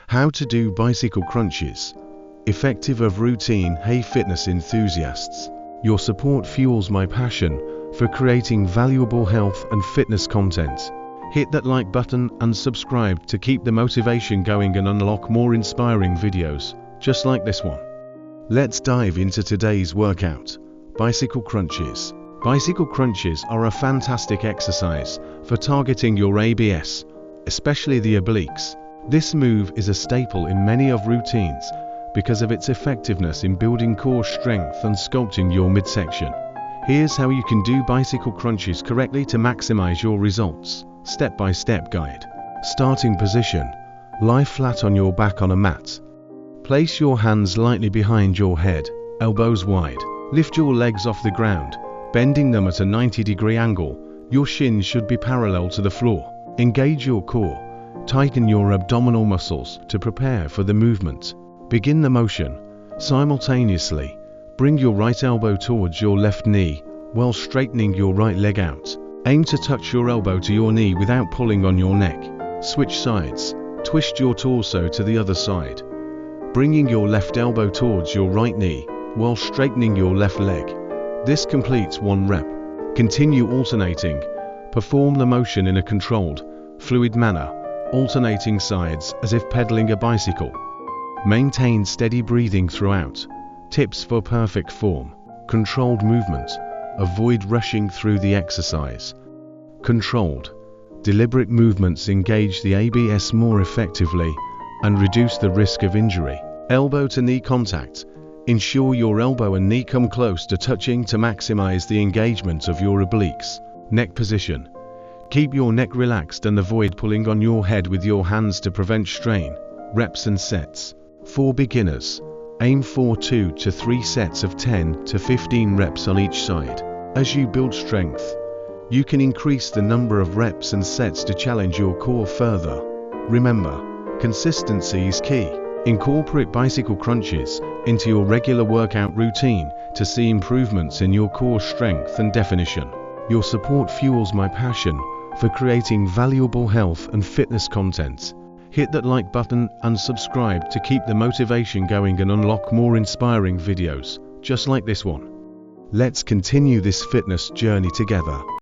How to do bicycle crunches. Effective of routine. Hey fitness enthusiasts, your support fuels my passion for creating valuable health and fitness content. Hit that like button and subscribe to keep the motivation going and unlock more inspiring videos, just like this one. Let's dive into today's workout. Bicycle crunches. Bicycle crunches are a fantastic exercise for targeting your ABS, especially the obliques. This move is a staple in many of routines because of its effectiveness in building core strength and sculpting your midsection. Here's how you can do bicycle crunches correctly to maximize your results. Step-by-step guide. Starting position. Lie flat on your back on a mat. Place your hands lightly behind your head, elbows wide. Lift your legs off the ground, bending them at a 90-degree angle. Your shins should be parallel to the floor. Engage your core. Tighten your abdominal muscles to prepare for the movement. Begin the motion. Simultaneously, bring your right elbow towards your left knee while straightening your right leg out. Aim to touch your elbow to your knee without pulling on your neck. Switch sides. Twist your torso to the other side, bringing your left elbow towards your right knee while straightening your left leg. This completes one rep. Continue alternating. Perform the motion in a controlled, fluid manner, alternating sides as if pedaling a bicycle. Maintain steady breathing throughout. Tips for perfect form. Controlled movement. Avoid rushing through the exercise. Controlled, deliberate movements engage the ABS more effectively and reduce the risk of injury. Elbow to knee contact. Ensure your elbow and knee come close to touching to maximize the engagement of your obliques. Neck position. Keep your neck relaxed and avoid pulling on your head with your hands to prevent strain. Reps and sets. For beginners, aim for 2 to 3 sets of 10 to 15 reps on each side. As you build strength, you can increase the number of reps and sets to challenge your core further. Remember, consistency is key. Incorporate bicycle crunches into your regular workout routine to see improvements in your core strength and definition. Your support fuels my passion for creating valuable health and fitness content. Hit that like button and subscribe to keep the motivation going and unlock more inspiring videos, just like this one. Let's continue this fitness journey together.